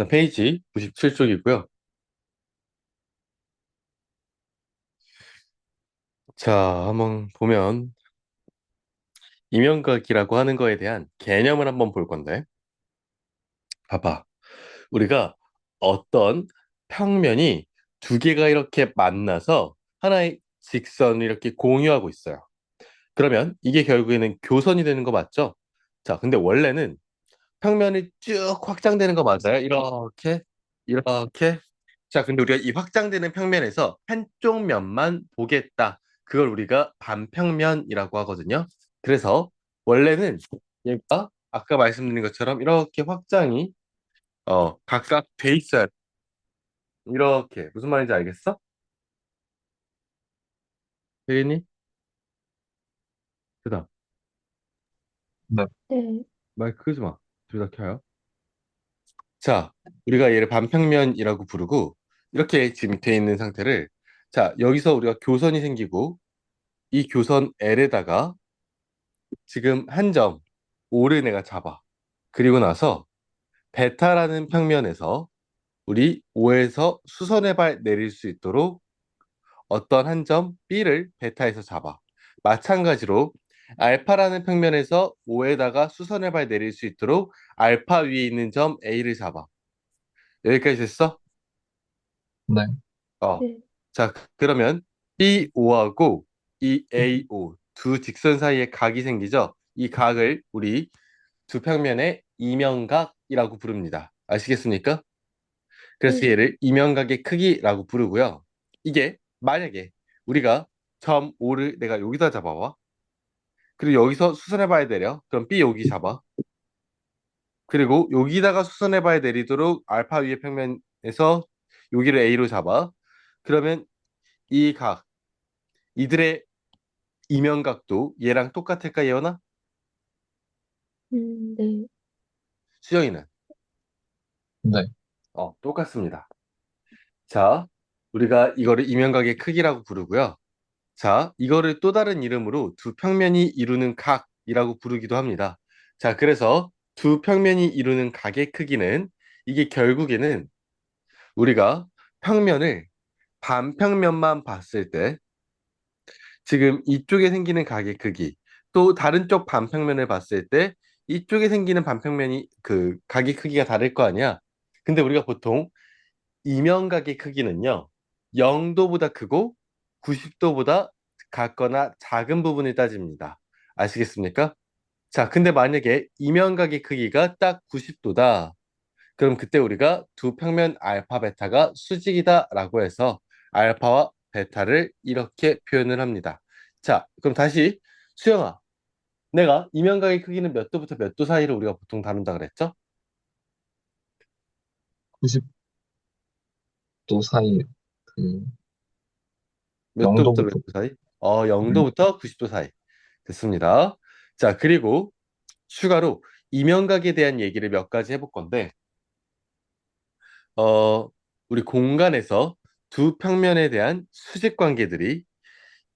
페이지 97쪽이고요. 자, 한번 보면 이면각이라고 하는 거에 대한 개념을 한번 볼 건데, 봐봐. 우리가 어떤 평면이 두 개가 이렇게 만나서 하나의 직선을 이렇게 공유하고 있어요. 그러면 이게 결국에는 교선이 되는 거 맞죠? 자, 근데 원래는 평면이 쭉 확장되는 거 맞아요? 이렇게, 이렇게. 자, 근데 우리가 이 확장되는 평면에서 한쪽 면만 보겠다. 그걸 우리가 반평면이라고 하거든요. 그래서 원래는 얘가 아까 말씀드린 것처럼 이렇게 확장이 각각 돼 있어야 돼. 이렇게 무슨 말인지 알겠어? 혜인이? 그다음 네, 네. 마이크 끄지 마. 둘 다 켜요. 자, 우리가 얘를 반평면이라고 부르고 이렇게 지금 돼 있는 상태를 자, 여기서 우리가 교선이 생기고 이 교선 L에다가 지금 한 점 O를 내가 잡아. 그리고 나서 베타라는 평면에서 우리 O에서 수선의 발 내릴 수 있도록 어떤 한 점 B를 베타에서 잡아. 마찬가지로 알파라는 평면에서 O에다가 수선의 발 내릴 수 있도록 알파 위에 있는 점 A를 잡아. 여기까지 됐어? 네, 네. 자, 그러면 BO하고 이 AO 두 직선 사이에 각이 생기죠? 이 각을 우리 두 평면의 이면각이라고 부릅니다. 아시겠습니까? 그래서 얘를 이면각의 크기라고 부르고요. 이게 만약에 우리가 점 O를 내가 여기다 잡아와. 그리고 여기서 수선해봐야 되려. 그럼 B 여기 잡아. 그리고 여기다가 수선해봐야 내리도록 알파 위의 평면에서 여기를 A로 잡아. 그러면 이 각, 이들의 이면각도 얘랑 똑같을까, 예원아? 네. 수영이는? 네. 똑같습니다. 자, 우리가 이거를 이면각의 크기라고 부르고요. 자, 이거를 또 다른 이름으로 두 평면이 이루는 각이라고 부르기도 합니다. 자, 그래서 두 평면이 이루는 각의 크기는 이게 결국에는 우리가 평면을 반평면만 봤을 때 지금 이쪽에 생기는 각의 크기 또 다른 쪽 반평면을 봤을 때 이쪽에 생기는 반평면이 그 각의 크기가 다를 거 아니야. 근데 우리가 보통 이면각의 크기는요, 0도보다 크고 90도보다 같거나 작은 부분을 따집니다. 아시겠습니까? 자, 근데 만약에 이면각의 크기가 딱 90도다. 그럼 그때 우리가 두 평면 알파 베타가 수직이다라고 해서 알파와 베타를 이렇게 표현을 합니다. 자, 그럼 다시 수영아, 내가 이면각의 크기는 몇 도부터 몇 도 사이를 우리가 보통 다룬다 그랬죠? 90도 사이, 그, 몇 도부터 몇 0도부터, 도 사이? 음, 0도부터 90도 사이. 됐습니다. 자, 그리고 추가로 이면각에 대한 얘기를 몇 가지 해볼 건데, 어, 우리 공간에서 두 평면에 대한 수직 관계들이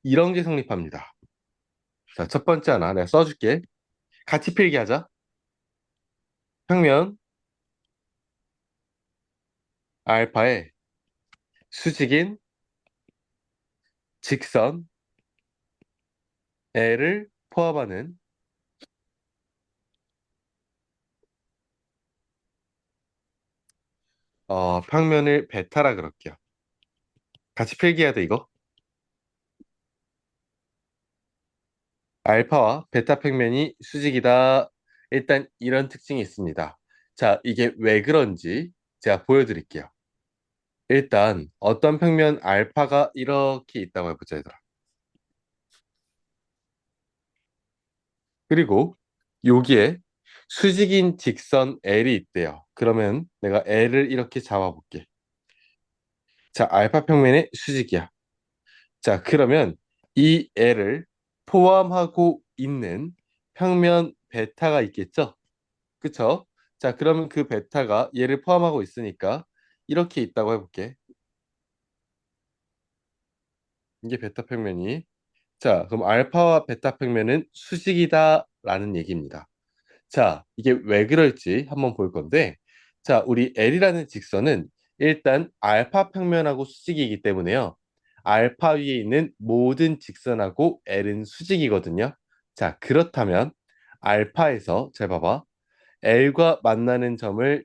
이런 게 성립합니다. 자, 첫 번째 하나 내가 써줄게. 같이 필기하자. 평면 알파의 수직인 직선 L을 포함하는 평면을 베타라 그럴게요. 같이 필기해야 돼, 이거. 알파와 베타 평면이 수직이다. 일단 이런 특징이 있습니다. 자, 이게 왜 그런지 제가 보여드릴게요. 일단 어떤 평면 알파가 이렇게 있다고 해보자, 얘들아. 그리고 여기에 수직인 직선 L이 있대요. 그러면 내가 L을 이렇게 잡아볼게. 자, 알파 평면의 수직이야. 자, 그러면 이 L을 포함하고 있는 평면 베타가 있겠죠? 그쵸? 자, 그러면 그 베타가 얘를 포함하고 있으니까 이렇게 있다고 해볼게. 이게 베타 평면이. 자, 그럼 알파와 베타 평면은 수직이다라는 얘기입니다. 자, 이게 왜 그럴지 한번 볼 건데, 자, 우리 L이라는 직선은 일단 알파 평면하고 수직이기 때문에요. 알파 위에 있는 모든 직선하고 L은 수직이거든요. 자, 그렇다면 알파에서 잘 봐봐. L과 만나는 점을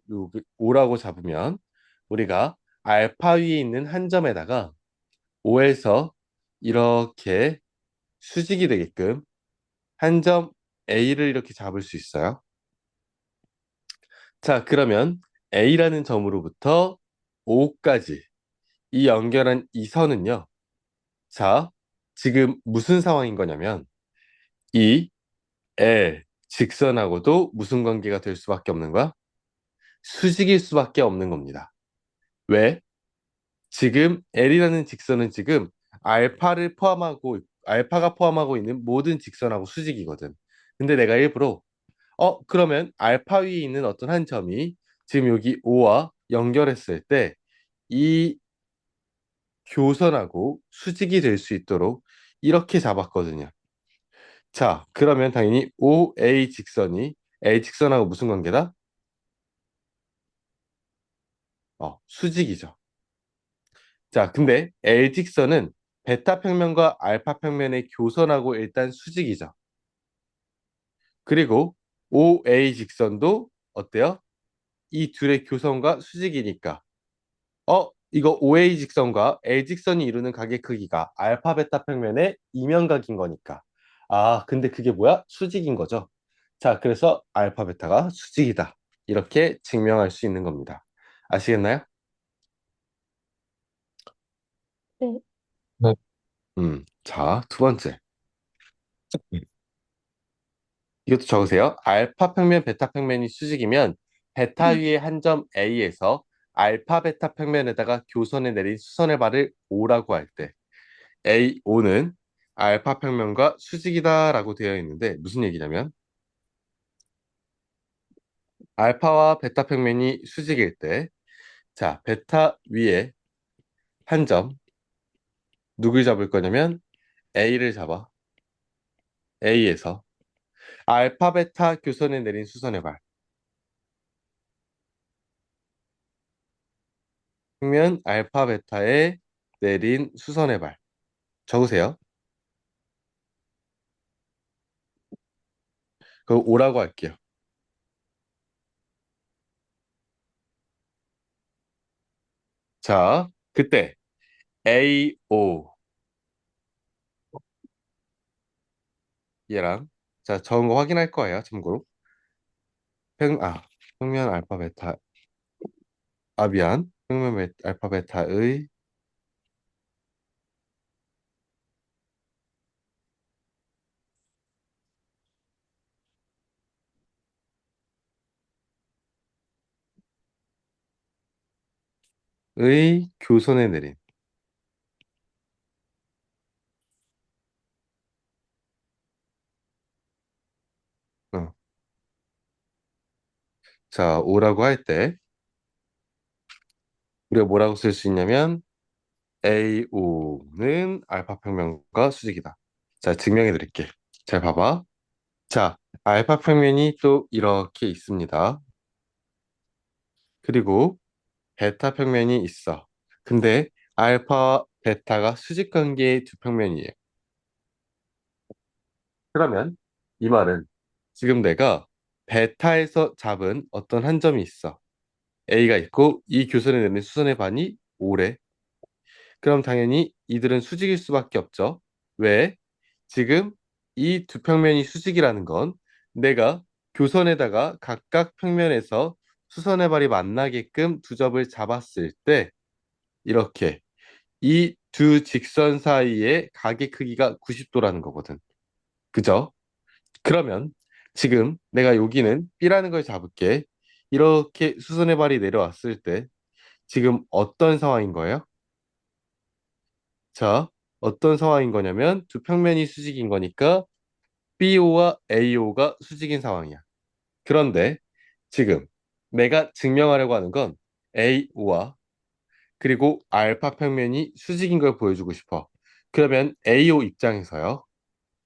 O라고 잡으면 우리가 알파 위에 있는 한 점에다가 O에서 이렇게 수직이 되게끔 한 점 A를 이렇게 잡을 수 있어요. 자, 그러면 A라는 점으로부터 O까지 이 연결한 이 선은요. 자, 지금 무슨 상황인 거냐면 이 L 직선하고도 무슨 관계가 될 수밖에 없는 거야? 수직일 수밖에 없는 겁니다. 왜? 지금 L이라는 직선은 지금 알파가 포함하고 있는 모든 직선하고 수직이거든. 근데 내가 일부러 그러면 알파 위에 있는 어떤 한 점이 지금 여기 O와 연결했을 때 이 교선하고 수직이 될 수 있도록 이렇게 잡았거든요. 자, 그러면 당연히 OA 직선이 A 직선하고 무슨 관계다? 수직이죠. 자, 근데 L 직선은 베타 평면과 알파 평면의 교선하고 일단 수직이죠. 그리고 OA 직선도 어때요? 이 둘의 교선과 수직이니까 이거 OA 직선과 L 직선이 이루는 각의 크기가 알파 베타 평면의 이면각인 거니까. 아, 근데 그게 뭐야? 수직인 거죠. 자, 그래서 알파 베타가 수직이다. 이렇게 증명할 수 있는 겁니다. 아시겠나요? 네. 네. 자, 두 번째. 이것도 적으세요. 알파 평면, 베타 평면이 수직이면 베타 위의 한 점 A에서 알파 베타 평면에다가 교선에 내린 수선의 발을 O라고 할 때 AO는 알파 평면과 수직이다라고 되어 있는데 무슨 얘기냐면 알파와 베타 평면이 수직일 때 자, 베타 위에 한 점 누굴 잡을 거냐면 A를 잡아. A에서 알파 베타 교선에 내린 수선의 발 평면 알파 베타에 내린 수선의 발 적으세요. 그럼 O라고 할게요. 자, 그때 AO 얘랑 자, 적은 거 확인할 거예요. 참고로. 평면 알파 베타 미안. 알파 베타의 교선에 내린. 어. 자, O라고 할 때 우리가 뭐라고 쓸 수 있냐면 AO는 알파 평면과 수직이다. 자, 증명해 드릴게. 잘 봐봐. 자, 알파 평면이 또 이렇게 있습니다. 그리고 베타 평면이 있어. 근데 알파, 베타가 수직 관계의 두 평면이에요. 그러면 이 말은 지금 내가 베타에서 잡은 어떤 한 점이 있어. A가 있고 이 교선에 내는 수선의 반이 O래. 그럼 당연히 이들은 수직일 수밖에 없죠. 왜? 지금 이 두 평면이 수직이라는 건 내가 교선에다가 각각 평면에서 수선의 발이 만나게끔 두 점을 잡았을 때 이렇게 이 두 직선 사이의 각의 크기가 90도라는 거거든. 그죠? 그러면 지금 내가 여기는 B라는 걸 잡을게. 이렇게 수선의 발이 내려왔을 때 지금 어떤 상황인 거예요? 자, 어떤 상황인 거냐면 두 평면이 수직인 거니까 BO와 AO가 수직인 상황이야. 그런데 지금 내가 증명하려고 하는 건 AO와 그리고 알파 평면이 수직인 걸 보여주고 싶어. 그러면 AO 입장에서요.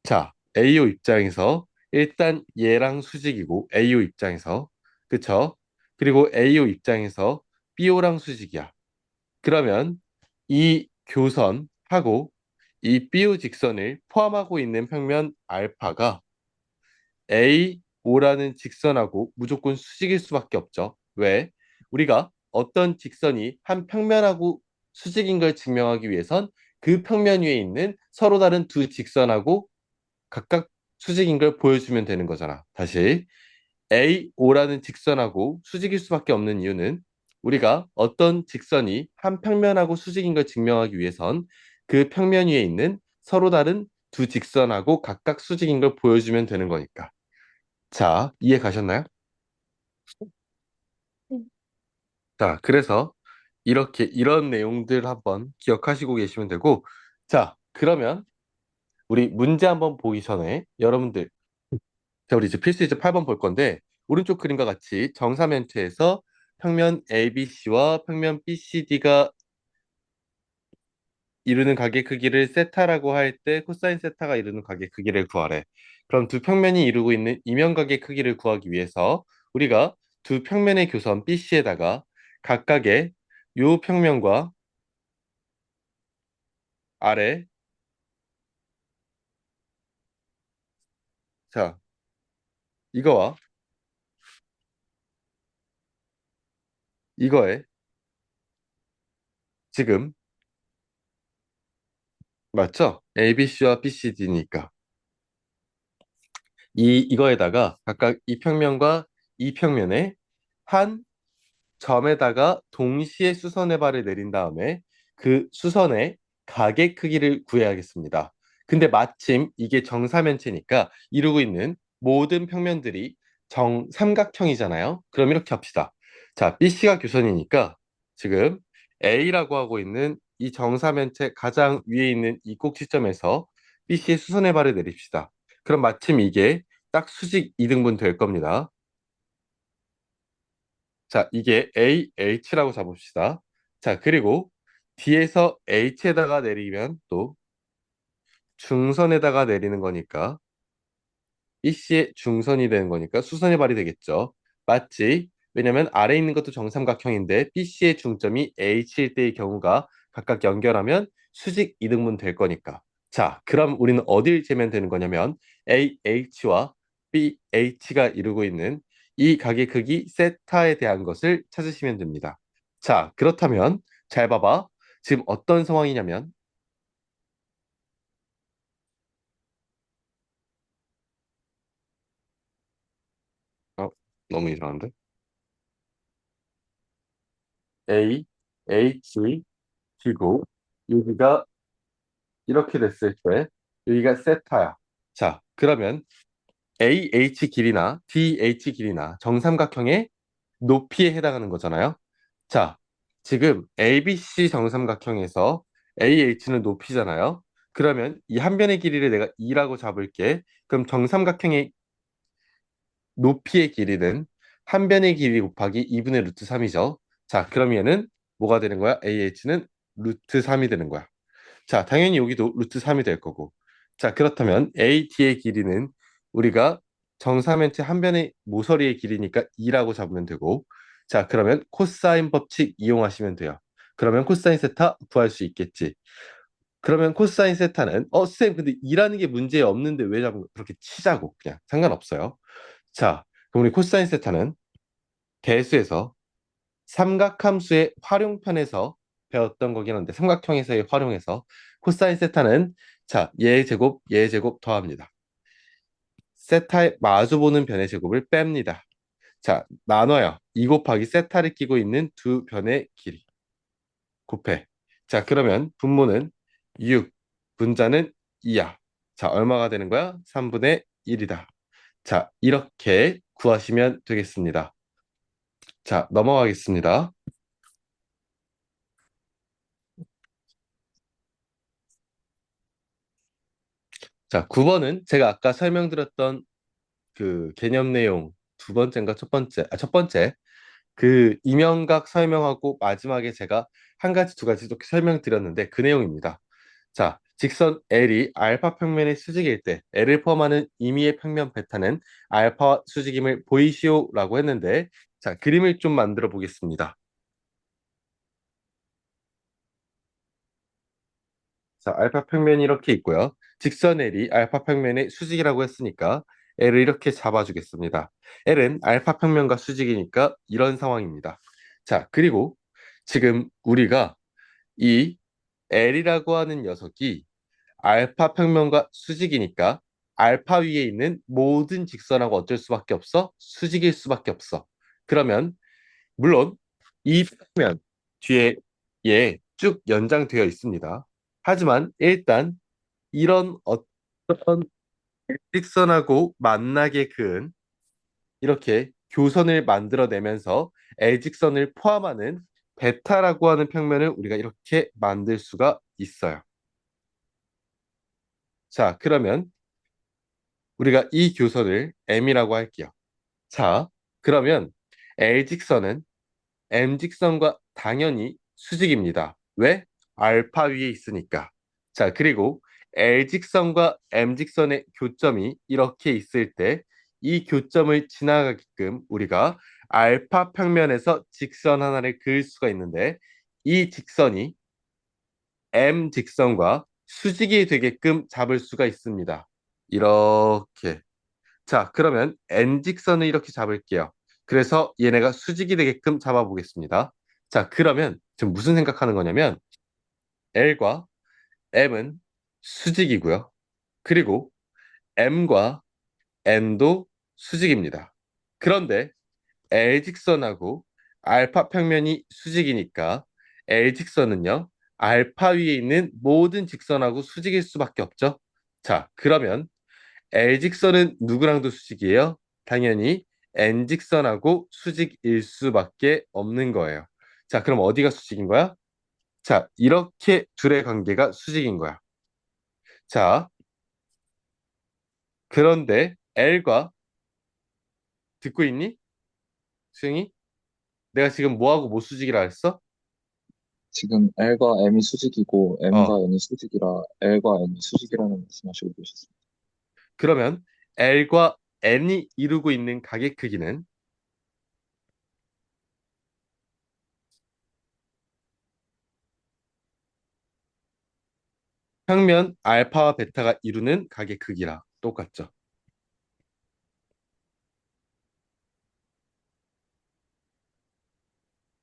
자, AO 입장에서 일단 얘랑 수직이고 AO 입장에서 그쵸? 그리고 AO 입장에서 BO랑 수직이야. 그러면 이 교선하고 이 BO 직선을 포함하고 있는 평면 알파가 AO라는 직선하고 무조건 수직일 수밖에 없죠. 왜? 우리가 어떤 직선이 한 평면하고 수직인 걸 증명하기 위해선 그 평면 위에 있는 서로 다른 두 직선하고 각각 수직인 걸 보여주면 되는 거잖아. 다시 AO라는 직선하고 수직일 수밖에 없는 이유는 우리가 어떤 직선이 한 평면하고 수직인 걸 증명하기 위해선 그 평면 위에 있는 서로 다른 두 직선하고 각각 수직인 걸 보여주면 되는 거니까. 자, 이해 가셨나요? 자, 그래서 이렇게 이런 내용들 한번 기억하시고 계시면 되고, 자, 그러면 우리 문제 한번 보기 전에 여러분들, 자, 우리 이제 필수 이제 8번 볼 건데, 오른쪽 그림과 같이 정사면체에서 평면 ABC와 평면 BCD가 이루는 가게 크기를 세타라고 할 때 코사인 세타가 이루는 가게 크기를 구하래. 그럼 두 평면이 이루고 있는 이면가게 크기를 구하기 위해서 우리가 두 평면의 교선 BC에다가 각각의 요 평면과 아래, 자, 이거와 이거에 지금 맞죠? ABC와 BCD니까 이거에다가 각각 이 평면과 이 평면에 한 점에다가 동시에 수선의 발을 내린 다음에 그 수선의 가게 크기를 구해야겠습니다. 근데 마침 이게 정사면체니까 이루고 있는 모든 평면들이 정삼각형이잖아요. 그럼 이렇게 합시다. 자, BC가 교선이니까 지금 A라고 하고 있는 이 정사면체 가장 위에 있는 이 꼭지점에서 BC의 수선의 발을 내립시다. 그럼 마침 이게 딱 수직 이등분 될 겁니다. 자, 이게 AH라고 잡읍시다. 자, 그리고 뒤에서 H에다가 내리면 또 중선에다가 내리는 거니까 BC의 중선이 되는 거니까 수선의 발이 되겠죠. 맞지? 왜냐면 아래 있는 것도 정삼각형인데 BC의 중점이 H일 때의 경우가 각각 연결하면 수직 이등분 될 거니까. 자, 그럼 우리는 어딜 재면 되는 거냐면 AH와 BH가 이루고 있는 이 각의 크기 세타에 대한 것을 찾으시면 됩니다. 자, 그렇다면 잘 봐봐. 지금 어떤 상황이냐면 어, 너무 이상한데? A, H, G고 여기가 이렇게 됐을 때 여기가 세타야. 자, 그러면 AH 길이나 DH 길이나 정삼각형의 높이에 해당하는 거잖아요. 자, 지금 ABC 정삼각형에서 AH는 높이잖아요. 그러면 이 한 변의 길이를 내가 2라고 잡을게. 그럼 정삼각형의 높이의 길이는 한 변의 길이 곱하기 2분의 루트 3이죠. 자, 그럼 얘는 뭐가 되는 거야? AH는 루트 3이 되는 거야. 자, 당연히 여기도 루트 3이 될 거고. 자, 그렇다면 AT의 길이는 우리가 정사면체 한 변의 모서리의 길이니까 2라고 잡으면 되고. 자, 그러면 코사인 법칙 이용하시면 돼요. 그러면 코사인 세타 구할 수 있겠지. 그러면 코사인 세타는 쌤, 근데 2라는 게 문제 없는데 왜 자꾸 그렇게 치자고 그냥 상관없어요. 자, 그럼 우리 코사인 세타는 대수에서 삼각함수의 활용편에서 배웠던 거긴 한데 삼각형에서의 활용해서 코사인 세타는 자, 얘의 제곱, 얘의 제곱 더합니다. 세타의 마주보는 변의 제곱을 뺍니다. 자, 나눠요. 2 곱하기 세타를 끼고 있는 두 변의 길이 곱해. 자, 그러면 분모는 6, 분자는 2야. 자, 얼마가 되는 거야? 3분의 1이다. 자, 이렇게 구하시면 되겠습니다. 자, 넘어가겠습니다. 자, 9번은 제가 아까 설명드렸던 그 개념 내용 두 번째인가 첫 번째, 첫 번째 그 이명각 설명하고 마지막에 제가 한 가지 두 가지 이렇게 설명드렸는데 그 내용입니다. 자, 직선 L이 알파 평면의 수직일 때 L을 포함하는 임의의 평면 베타는 알파 수직임을 보이시오라고 했는데 자, 그림을 좀 만들어 보겠습니다. 자, 알파 평면이 이렇게 있고요. 직선 L이 알파 평면의 수직이라고 했으니까 L을 이렇게 잡아주겠습니다. L은 알파 평면과 수직이니까 이런 상황입니다. 자, 그리고 지금 우리가 이 L이라고 하는 녀석이 알파 평면과 수직이니까 알파 위에 있는 모든 직선하고 어쩔 수밖에 없어? 수직일 수밖에 없어. 그러면 물론 이 평면 뒤에 예, 쭉 연장되어 있습니다. 하지만 일단 이런 어떤 직선하고 만나게 그은 이렇게 교선을 만들어내면서 L직선을 포함하는 베타라고 하는 평면을 우리가 이렇게 만들 수가 있어요. 자, 그러면 우리가 이 교선을 M이라고 할게요. 자, 그러면 L직선은 M직선과 당연히 수직입니다. 왜? 알파 위에 있으니까. 자, 그리고 L직선과 M직선의 교점이 이렇게 있을 때 이 교점을 지나가게끔 우리가 알파 평면에서 직선 하나를 그을 수가 있는데 이 직선이 M직선과 수직이 되게끔 잡을 수가 있습니다. 이렇게. 자, 그러면 n직선을 이렇게 잡을게요. 그래서 얘네가 수직이 되게끔 잡아보겠습니다. 자, 그러면 지금 무슨 생각하는 거냐면 L과 M은 수직이고요. 그리고 M과 N도 수직입니다. 그런데 L직선하고 알파 평면이 수직이니까 L직선은요, 알파 위에 있는 모든 직선하고 수직일 수밖에 없죠. 자, 그러면 L직선은 누구랑도 수직이에요? 당연히 N직선하고 수직일 수밖에 없는 거예요. 자, 그럼 어디가 수직인 거야? 자, 이렇게 둘의 관계가 수직인 거야. 자, 그런데 L과 듣고 있니? 수영이? 내가 지금 뭐하고 뭐 수직이라 했어? 지금 L과 M이 수직이고 M과 어, N이 수직이라 L과 M이 수직이라는 말씀하시고 계셨습니다. 그러면 L과 N이 이루고 있는 각의 크기는 평면 알파와 베타가 이루는 각의 크기랑 똑같죠.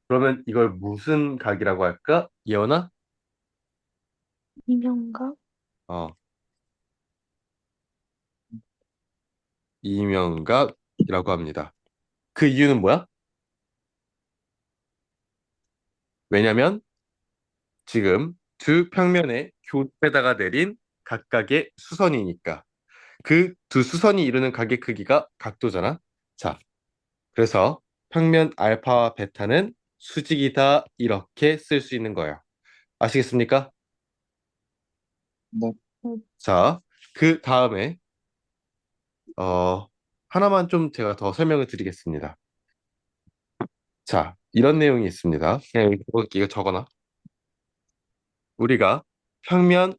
그러면 이걸 무슨 각이라고 할까? 예원아? 이명각? 어, 이명각이라고 합니다. 그 이유는 뭐야? 왜냐면 지금 두 평면의 교점에다가 내린 각각의 수선이니까 그 두 수선이 이루는 각의 크기가 각도잖아. 자, 그래서 평면 알파와 베타는 수직이다 이렇게 쓸 수 있는 거예요. 아시겠습니까? 네, 음, 자, 그 다음에 어, 하나만 좀 제가 더 설명을 드리겠습니다. 자, 이런 내용이 있습니다. 그냥 이거 적어놔. 우리가 평면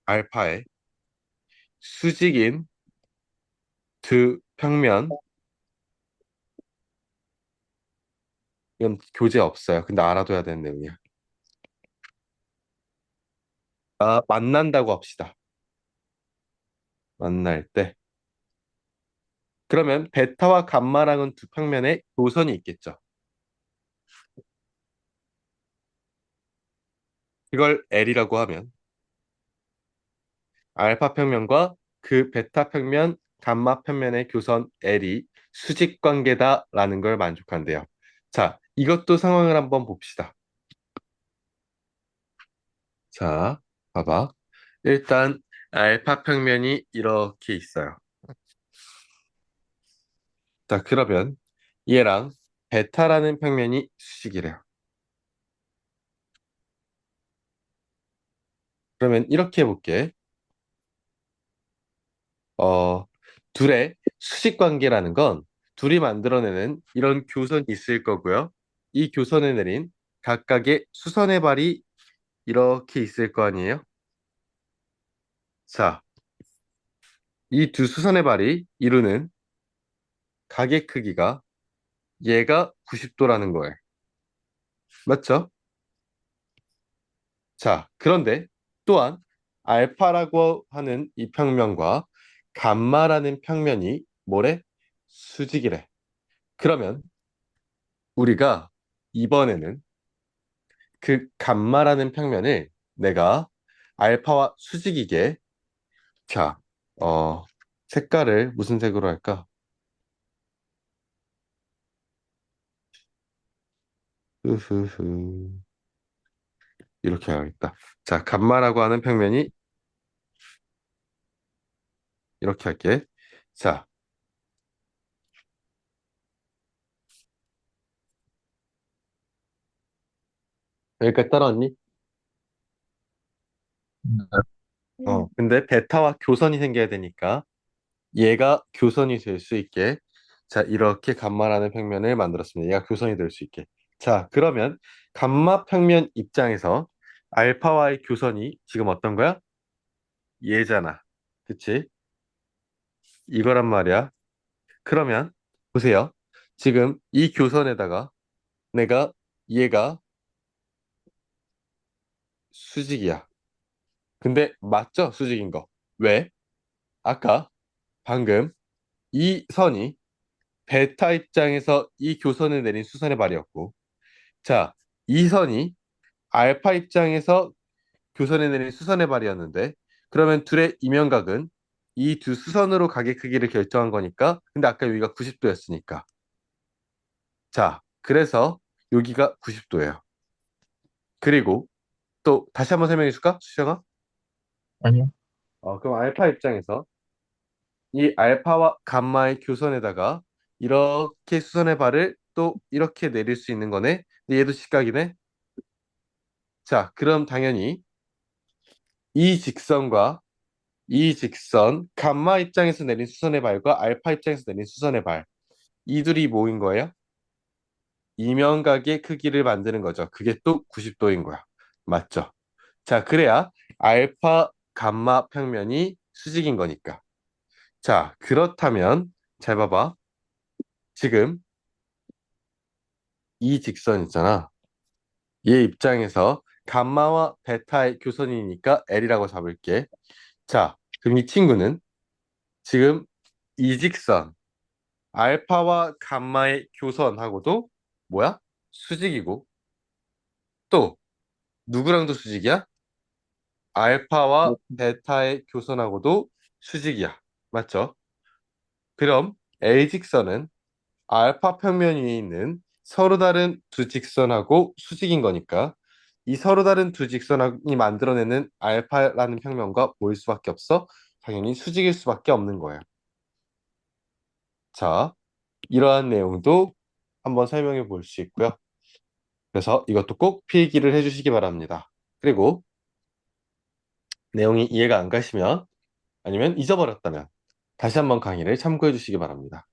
알파의 수직인 두 평면, 이건 교재 없어요. 근데 알아둬야 되는 내용이야. 아, 만난다고 합시다. 만날 때. 그러면 베타와 감마랑은 두 평면에 교선이 있겠죠. 이걸 L이라고 하면 알파 평면과 그 베타 평면, 감마 평면의 교선 L이 수직 관계다라는 걸 만족한대요. 자, 이것도 상황을 한번 봅시다. 자, 봐봐. 일단 알파 평면이 이렇게 있어요. 자, 그러면 얘랑 베타라는 평면이 수직이래요. 그러면 이렇게 해볼게. 어, 둘의 수직 관계라는 건 둘이 만들어내는 이런 교선이 있을 거고요. 이 교선에 내린 각각의 수선의 발이 이렇게 있을 거 아니에요? 자, 이 두 수선의 발이 이루는 각의 크기가 얘가 90도라는 거예요. 맞죠? 자, 그런데 또한 알파라고 하는 이 평면과 감마라는 평면이 뭐래? 수직이래. 그러면 우리가 이번에는 그 감마라는 평면을 내가 알파와 수직이게 자, 어, 색깔을 무슨 색으로 할까? 흐흐흐. 이렇게 해야겠다. 자, 감마라고 하는 평면이 이렇게 할게. 자, 여기까지 따라왔니? 네. 근데 베타와 교선이 생겨야 되니까 얘가 교선이 될 수 있게 자, 이렇게 감마라는 평면을 만들었습니다. 얘가 교선이 될 수 있게. 자, 그러면 감마 평면 입장에서 알파와의 교선이 지금 어떤 거야? 얘잖아. 그치? 이거란 말이야. 그러면 보세요. 지금 이 교선에다가 내가 얘가 수직이야. 근데 맞죠? 수직인 거. 왜? 아까 방금 이 선이 베타 입장에서 이 교선을 내린 수선의 발이었고 자, 이 선이 알파 입장에서 교선에 내린 수선의 발이었는데 그러면 둘의 이면각은 이 두 수선으로 각의 크기를 결정한 거니까 근데 아까 여기가 90도였으니까 자, 그래서 여기가 90도예요. 그리고 또 다시 한번 설명해 줄까? 수정아? 아니요. 그럼 알파 입장에서 이 알파와 감마의 교선에다가 이렇게 수선의 발을 또 이렇게 내릴 수 있는 거네. 근데 얘도 직각이네. 자, 그럼 당연히 이 직선과 이 직선, 감마 입장에서 내린 수선의 발과 알파 입장에서 내린 수선의 발, 이 둘이 모인 거예요. 이면각의 크기를 만드는 거죠. 그게 또 90도인 거야. 맞죠? 자, 그래야 알파, 감마 평면이 수직인 거니까. 자, 그렇다면 잘 봐봐. 지금 이 직선 있잖아. 얘 입장에서 감마와 베타의 교선이니까 L이라고 잡을게. 자, 그럼 이 친구는 지금 이 직선, 알파와 감마의 교선하고도 뭐야? 수직이고 또 누구랑도 수직이야? 알파와 베타의 교선하고도 수직이야. 맞죠? 그럼 L직선은 알파 평면 위에 있는 서로 다른 두 직선하고 수직인 거니까 이 서로 다른 두 직선이 만들어내는 알파라는 평면과 모일 수밖에 없어. 당연히 수직일 수밖에 없는 거예요. 자, 이러한 내용도 한번 설명해 볼 수 있고요. 그래서 이것도 꼭 필기를 해주시기 바랍니다. 그리고 내용이 이해가 안 가시면 아니면 잊어버렸다면 다시 한번 강의를 참고해 주시기 바랍니다.